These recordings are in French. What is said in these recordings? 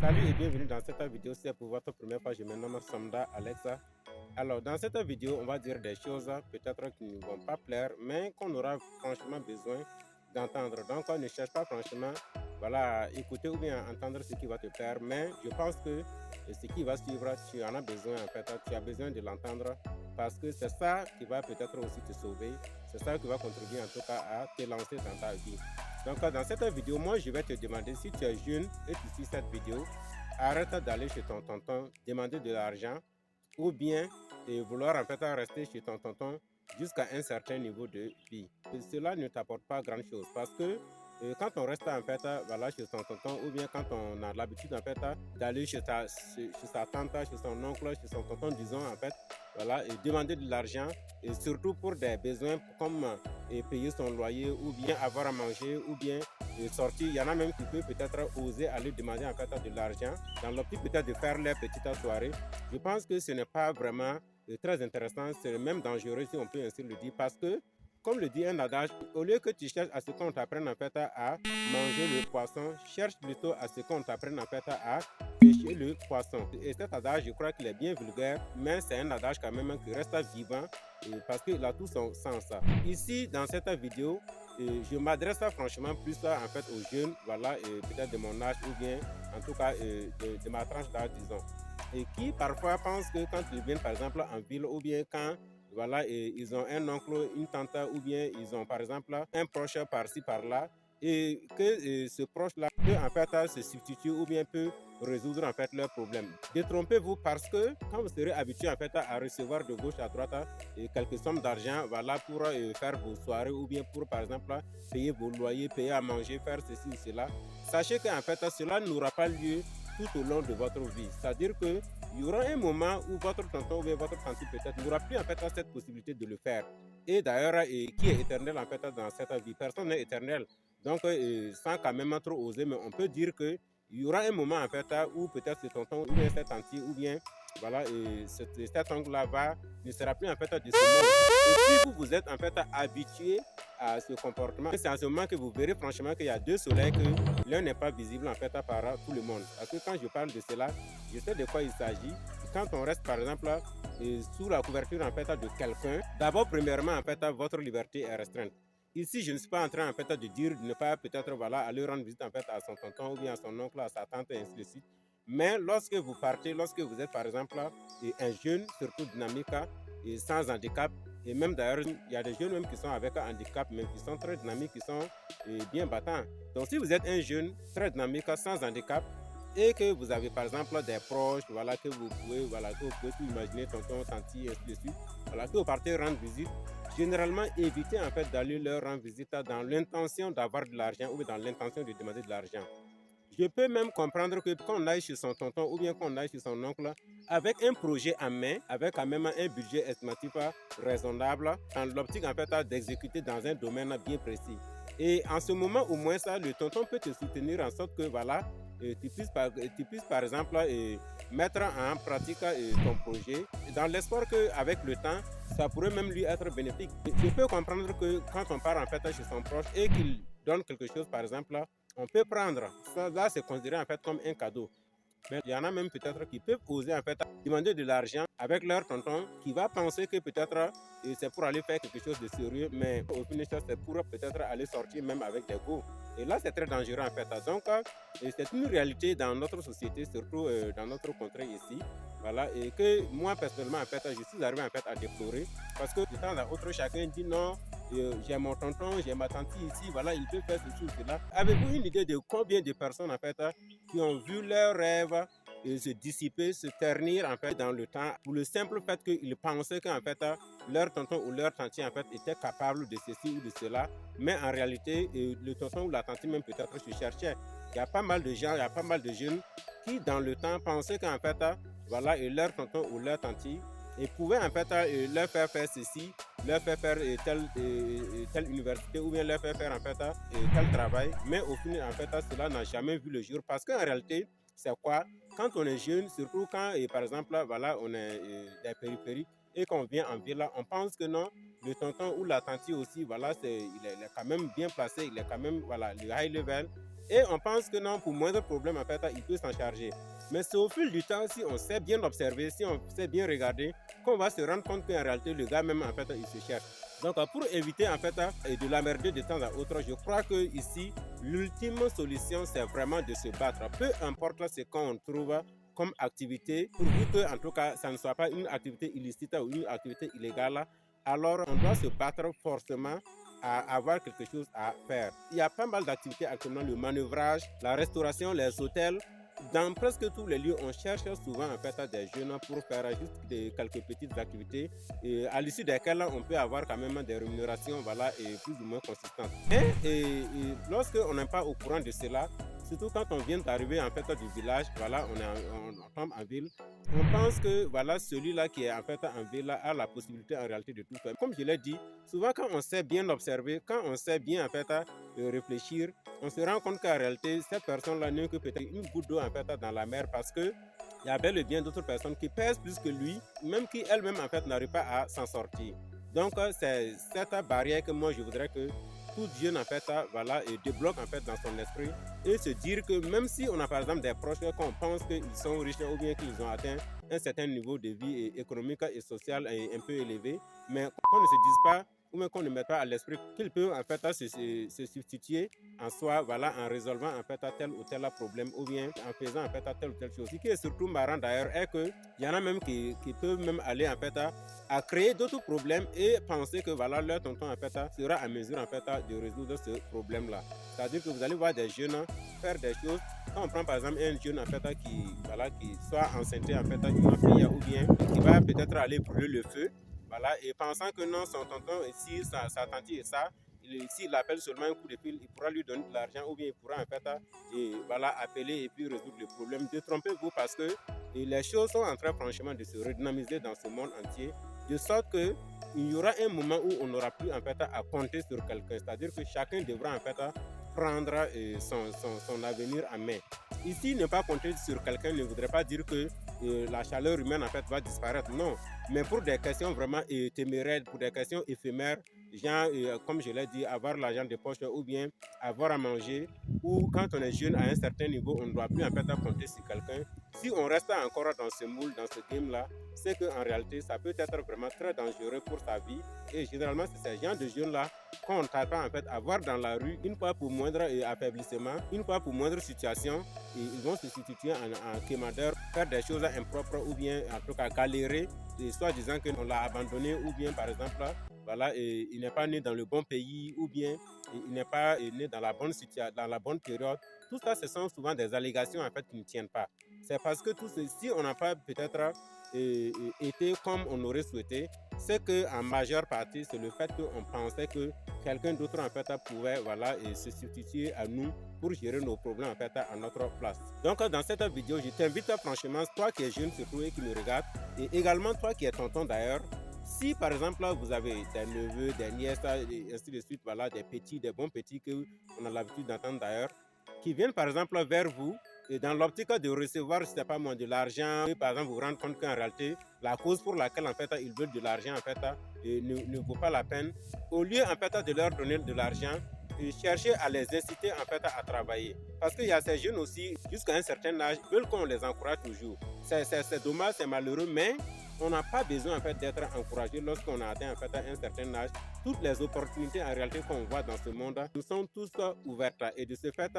Salut et bienvenue dans cette vidéo. Si c'est pour votre première fois, je me nomme Samda Alexa. Alors, dans cette vidéo, on va dire des choses peut-être qui ne vont pas plaire, mais qu'on aura franchement besoin d'entendre. Donc, on ne cherche pas franchement à écouter ou bien à entendre ce qui va te plaire, mais je pense que ce qui va suivre, tu en as besoin en fait, tu as besoin de l'entendre parce que c'est ça qui va peut-être aussi te sauver, c'est ça qui va contribuer en tout cas à te lancer dans ta vie. Donc, dans cette vidéo, moi, je vais te demander si tu es jeune et tu suis cette vidéo, arrête d'aller chez ton tonton, demander de l'argent ou bien vouloir en fait rester chez ton tonton jusqu'à un certain niveau de vie. Et cela ne t'apporte pas grand chose parce que quand on reste en fait chez son tonton ou bien quand on a l'habitude en fait d'aller chez sa tante, chez son oncle, chez son tonton, disons en fait, et demander de l'argent et surtout pour des besoins comme payer son loyer ou bien avoir à manger ou bien sortir. Il y en a même qui peuvent peut-être oser aller demander en fait de l'argent dans l'optique peut-être de faire leur petite soirée. Je pense que ce n'est pas vraiment très intéressant, c'est même dangereux si on peut ainsi le dire parce que comme le dit un adage, au lieu que tu cherches à ce qu'on t'apprenne en fait à manger le poisson, cherche plutôt à ce qu'on t'apprenne en fait à pêcher le poisson. Et cet adage, je crois qu'il est bien vulgaire, mais c'est un adage quand même qui reste vivant parce qu'il a tout son sens. Ici, dans cette vidéo, je m'adresse franchement plus en fait aux jeunes, peut-être de mon âge ou bien en tout cas de ma tranche d'âge, disons, et qui parfois pensent que quand ils viennent par exemple en ville ou bien quand ils ont un oncle, une tante ou bien ils ont par exemple un proche par-ci par-là et que ce proche-là peut en fait se substituer ou bien peut résoudre en fait leurs problèmes. Détrompez-vous parce que quand vous serez habitué en fait à recevoir de gauche à droite quelques sommes d'argent pour faire vos soirées ou bien pour par exemple payer vos loyers, payer à manger, faire ceci ou cela, sachez qu'en fait cela n'aura pas lieu tout au long de votre vie. C'est-à-dire que il y aura un moment où votre tonton ou votre tante peut-être n'aura plus en fait cette possibilité de le faire. Et d'ailleurs, qui est éternel en fait dans cette vie? Personne n'est éternel. Donc, sans quand même trop oser, mais on peut dire que il y aura un moment en fait où peut-être ce tonton ou bien cette tante ou bien cet oncle-là ne sera plus en fait de ce monde. Et puis vous êtes en fait habitué à ce comportement. C'est en ce moment que vous verrez franchement qu'il y a deux soleils, que l'un n'est pas visible en fait par tout le monde. Parce que quand je parle de cela, je sais de quoi il s'agit. Quand on reste par exemple sous la couverture en fait de quelqu'un, d'abord premièrement en fait votre liberté est restreinte. Ici, je ne suis pas en train en fait de dire de ne pas peut-être aller rendre visite en fait à son tonton ou bien à son oncle, à sa tante et ainsi de suite. Mais lorsque vous partez, lorsque vous êtes par exemple un jeune, surtout dynamique et sans handicap, et même d'ailleurs, il y a des jeunes même qui sont avec un handicap, mais qui sont très dynamiques, qui sont bien battants. Donc si vous êtes un jeune très dynamique, sans handicap, et que vous avez par exemple des proches, que vous pouvez imaginer, tonton, tante, et ainsi de suite, que vous partez rendre visite, généralement évitez en fait d'aller leur rendre visite dans l'intention d'avoir de l'argent ou dans l'intention de demander de l'argent. Je peux même comprendre que quand on aille chez son tonton ou bien qu'on aille chez son oncle avec un projet en main, avec quand même un budget estimatif raisonnable, dans l'optique en fait d'exécuter dans un domaine bien précis. Et en ce moment, au moins ça, le tonton peut te soutenir en sorte que tu puisses par exemple mettre en pratique ton projet dans l'espoir qu'avec le temps, ça pourrait même lui être bénéfique. Je peux comprendre que quand on part en fait chez son proche et qu'il donne quelque chose par exemple, on peut prendre. Ça, là, c'est considéré en fait comme un cadeau. Mais il y en a même peut-être qui peuvent oser en fait demander de l'argent avec leur tonton qui va penser que peut-être c'est pour aller faire quelque chose de sérieux, mais au final c'est pour peut-être aller sortir même avec des go. Et là c'est très dangereux en fait. Donc c'est une réalité dans notre société, surtout dans notre contrée ici. Et que moi personnellement en fait je suis arrivé en fait à déplorer parce que de temps à autre chacun dit non, j'ai mon tonton, j'ai ma tante ici, il peut faire ceci ou cela. Avez-vous une idée de combien de personnes en fait qui ont vu leurs rêves se dissiper, se ternir en fait dans le temps pour le simple fait qu'ils pensaient qu'en fait leur tonton ou leur tante en fait était capable de ceci ou de cela, mais en réalité le tonton ou la tante même peut-être se cherchait. Il y a pas mal de gens, il y a pas mal de jeunes qui dans le temps pensaient qu'en fait et leur tonton ou leur tante et pouvaient en fait leur faire ceci, leur faire faire telle université ou bien leur faire faire en fait tel travail, mais au final en fait cela n'a jamais vu le jour parce qu'en réalité c'est quoi, quand on est jeune, surtout quand par exemple on est des périphériques, et qu'on vient en ville, on pense que non, le tonton ou la tante aussi, voilà, il est quand même bien placé, il est quand même, voilà, le high level. Et on pense que non, pour moindre problème, en fait, il peut s'en charger. Mais c'est au fil du temps, si on sait bien observer, si on sait bien regarder, qu'on va se rendre compte qu'en réalité, le gars même, en fait, il se cherche. Donc, pour éviter, en fait, de l'emmerder de temps à autre, je crois que ici, l'ultime solution, c'est vraiment de se battre. Peu importe ce qu'on trouve comme activité, pourvu que, en tout cas, ça ne soit pas une activité illicite ou une activité illégale, alors on doit se battre forcément à avoir quelque chose à faire. Il y a pas mal d'activités actuellement, le manœuvrage, la restauration, les hôtels. Dans presque tous les lieux, on cherche souvent en fait des jeunes pour faire juste quelques petites activités et à l'issue desquelles on peut avoir quand même des rémunérations voilà, et plus ou moins consistantes. Et lorsque on n'est pas au courant de cela, surtout quand on vient d'arriver en fait du village, voilà, on tombe en ville, on pense que voilà, celui-là qui est en fait en ville a la possibilité en réalité de tout faire. Comme je l'ai dit, souvent quand on sait bien observer, quand on sait bien en fait réfléchir, on se rend compte qu'en réalité, cette personne-là n'est que peut-être une goutte d'eau en fait dans la mer parce que il y a bel et bien d'autres personnes qui pèsent plus que lui, même qui elles-mêmes en fait n'arrivent pas à s'en sortir. Donc c'est cette barrière que moi je voudrais que tout jeune en fait voilà, et débloque en fait dans son esprit et se dire que même si on a par exemple des proches qu'on pense qu'ils sont riches ou bien qu'ils ont atteint un certain niveau de vie économique et social un peu élevé, mais qu'on ne se dise pas ou même qu'on ne mette pas à l'esprit qu'il peut en fait se substituer en soi, voilà, en résolvant en fait tel ou tel problème ou bien en faisant en fait telle ou telle chose. Ce qui est surtout marrant d'ailleurs est qu'il y en a même qui peuvent même aller en fait à créer d'autres problèmes et penser que voilà, leur tonton en fait sera à mesure en fait de résoudre ce problème-là. C'est-à-dire que vous allez voir des jeunes faire des choses. Quand on prend par exemple un jeune en fait qui soit enceinte en fait une fille ou bien qui va peut-être aller brûler le feu, voilà, et pensant que non, son tonton, si sa tante et ça, s'il appelle seulement un coup de fil, il pourra lui donner de l'argent ou bien il pourra en fait et, voilà, appeler et puis résoudre le problème. Détrompez-vous parce que les choses sont en train franchement de se redynamiser dans ce monde entier, de sorte que il y aura un moment où on n'aura plus en fait à compter sur quelqu'un. C'est-à-dire que chacun devra en fait prendre son avenir en main. Ici, ne pas compter sur quelqu'un ne voudrait pas dire que la chaleur humaine en fait va disparaître. Non, mais pour des questions vraiment téméraires, pour des questions éphémères, genre, comme je l'ai dit, avoir l'argent de poche ou bien avoir à manger, ou quand on est jeune à un certain niveau, on ne doit plus en fait compter sur quelqu'un. Si on reste encore dans ce moule, dans ce game-là, c'est qu'en réalité, ça peut être vraiment très dangereux pour sa vie. Et généralement, c'est ces gens de jeunes-là qu'on ne tarde pas en fait à voir dans la rue, une fois pour moindre affaiblissement, une fois pour moindre situation, et ils vont se substituer en quémandeur, faire des choses impropres ou bien en tout cas galérer, soit disant qu'on l'a abandonné ou bien par exemple, voilà, et il n'est pas né dans le bon pays ou bien il n'est pas né dans la bonne situation, dans la bonne période. Tout ça, ce sont souvent des allégations en fait qui ne tiennent pas. C'est parce que tout ceci, on n'a pas peut-être été comme on aurait souhaité, c'est qu'en majeure partie, c'est le fait qu'on pensait que quelqu'un d'autre en fait pouvait voilà, se substituer à nous pour gérer nos problèmes en fait à notre place. Donc dans cette vidéo, je t'invite franchement, toi qui es jeune surtout et qui me regarde, et également toi qui es tonton d'ailleurs, si par exemple vous avez des neveux, des nièces, et ainsi de suite, voilà, des petits, des bons petits que on a l'habitude d'entendre d'ailleurs, qui viennent par exemple vers vous et dans l'optique de recevoir, je sais pas moi, de l'argent, par exemple, vous vous rendez compte qu'en réalité, la cause pour laquelle en fait ils veulent de l'argent en fait ne vaut pas la peine. Au lieu en fait de leur donner de l'argent, chercher à les inciter en fait à travailler. Parce qu'il y a ces jeunes aussi, jusqu'à un certain âge, veulent qu'on les encourage toujours. C'est dommage, c'est malheureux, mais on n'a pas besoin en fait d'être encouragé lorsqu'on a atteint en fait un certain âge. Toutes les opportunités en réalité qu'on voit dans ce monde nous sont tous ouvertes et de ce fait,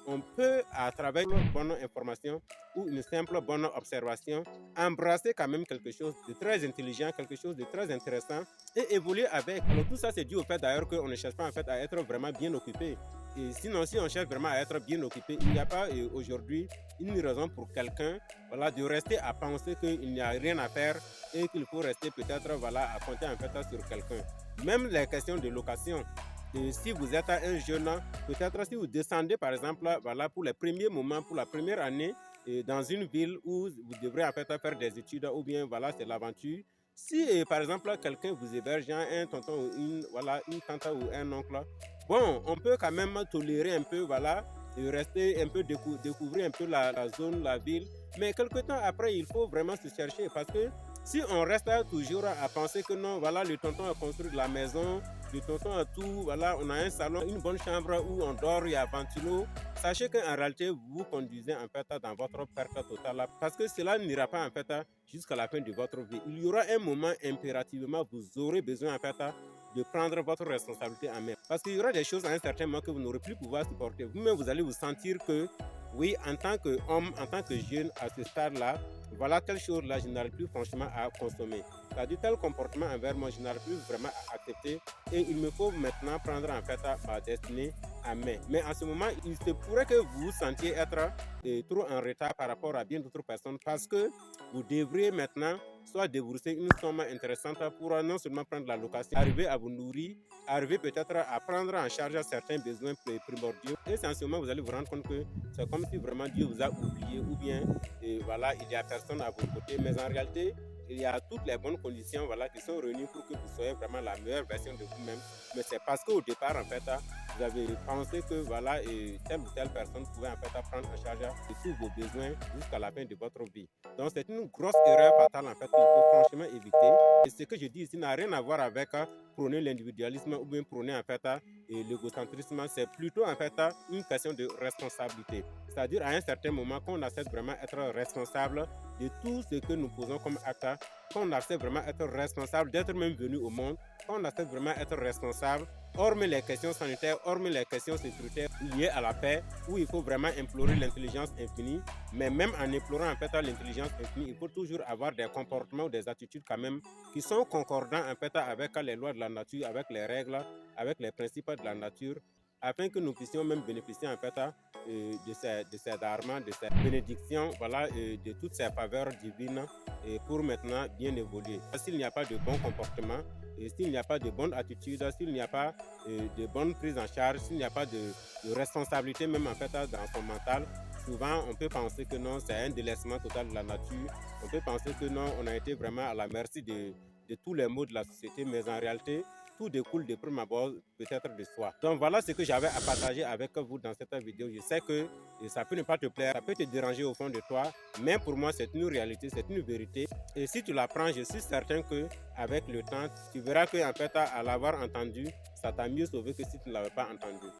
on peut à travers une bonne information ou une simple bonne observation embrasser quand même quelque chose de très intelligent, quelque chose de très intéressant et évoluer avec. Alors tout ça c'est dû au fait d'ailleurs qu'on ne cherche pas en fait à être vraiment bien occupé. Et sinon, si on cherche vraiment à être bien occupé, il n'y a pas aujourd'hui une raison pour quelqu'un voilà, de rester à penser qu'il n'y a rien à faire et qu'il faut rester peut-être voilà, à compter en fait sur quelqu'un. Même les questions de location. Et si vous êtes un jeune, peut-être si vous descendez par exemple voilà, pour les premiers moments, pour la première année, dans une ville où vous devrez en fait faire des études ou bien voilà, c'est l'aventure. Si par exemple quelqu'un vous héberge, un tonton ou voilà, une tante ou un oncle, bon, on peut quand même tolérer un peu, voilà, et rester un peu, découvrir un peu la zone, la ville. Mais quelque temps après, il faut vraiment se chercher parce que Si on reste toujours à penser que non, voilà, le tonton a construit la maison, le tonton a tout, voilà, on a un salon, une bonne chambre où on dort, il y a ventilo, sachez qu'en réalité, vous conduisez en fait dans votre perte totale parce que cela n'ira pas en fait jusqu'à la fin de votre vie. Il y aura un moment impérativement, vous aurez besoin en fait de prendre votre responsabilité en main. Parce qu'il y aura des choses à un certain moment que vous n'aurez plus pouvoir supporter. Vous-même, vous allez vous sentir que, oui, en tant qu'homme, en tant que jeune, à ce stade-là, voilà telle chose-là, je n'arrive plus franchement à consommer. C'est-à-dire tel comportement envers moi, je n'arrive plus vraiment à accepter et il me faut maintenant prendre en fait ma destinée en main. Mais en ce moment, il se pourrait que vous vous sentiez être trop en retard par rapport à bien d'autres personnes parce que vous devriez maintenant soit débourser une somme intéressante pour non seulement prendre la location, arriver à vous nourrir, arriver peut-être à prendre en charge certains besoins primordiaux. Et c'est en ce moment vous allez vous rendre compte que c'est comme si vraiment Dieu vous a oublié ou bien voilà, il n'y a personne à vos côtés. Mais en réalité, il y a toutes les bonnes conditions voilà, qui sont réunies pour que vous soyez vraiment la meilleure version de vous-même. Mais c'est parce qu'au départ, en fait, vous avez pensé que voilà, telle ou telle personne pouvait en fait prendre en charge de tous vos besoins jusqu'à la fin de votre vie. Donc c'est une grosse erreur fatale en fait qu'il faut franchement éviter. Et ce que je dis ici n'a rien à voir avec prôner l'individualisme ou bien prôner en fait l'égocentrisme. C'est plutôt en fait une question de responsabilité. C'est-à-dire à un certain moment qu'on accepte vraiment être responsable de tout ce que nous posons comme acte, qu'on accepte vraiment être responsable d'être même venu au monde, qu'on accepte vraiment être responsable, hormis les questions sanitaires, hormis les questions sécuritaires liées à la paix, où il faut vraiment implorer l'intelligence infinie. Mais même en implorant en fait l'intelligence infinie, il faut toujours avoir des comportements ou des attitudes quand même qui sont concordants en fait avec les lois de la nature, avec les règles, avec les principes de la nature, afin que nous puissions même bénéficier en fait de ces dharmas, de ces bénédictions, voilà, de toutes ces faveurs divines pour maintenant bien évoluer. S'il n'y a pas de bon comportement, s'il n'y a pas de bonne attitude, s'il n'y a pas de bonne prise en charge, s'il n'y a pas de responsabilité même en fait dans son mental, souvent on peut penser que non, c'est un délaissement total de la nature. On peut penser que non, on a été vraiment à la merci de tous les maux de la société, mais en réalité, tout découle de prime abord peut-être de soi. Donc voilà ce que j'avais à partager avec vous dans cette vidéo. Je sais que ça peut ne pas te plaire, ça peut te déranger au fond de toi, mais pour moi c'est une réalité, c'est une vérité. Et si tu l'apprends, je suis certain que avec le temps, tu verras que en fait, à l'avoir entendu, ça t'a mieux sauvé que si tu ne l'avais pas entendu.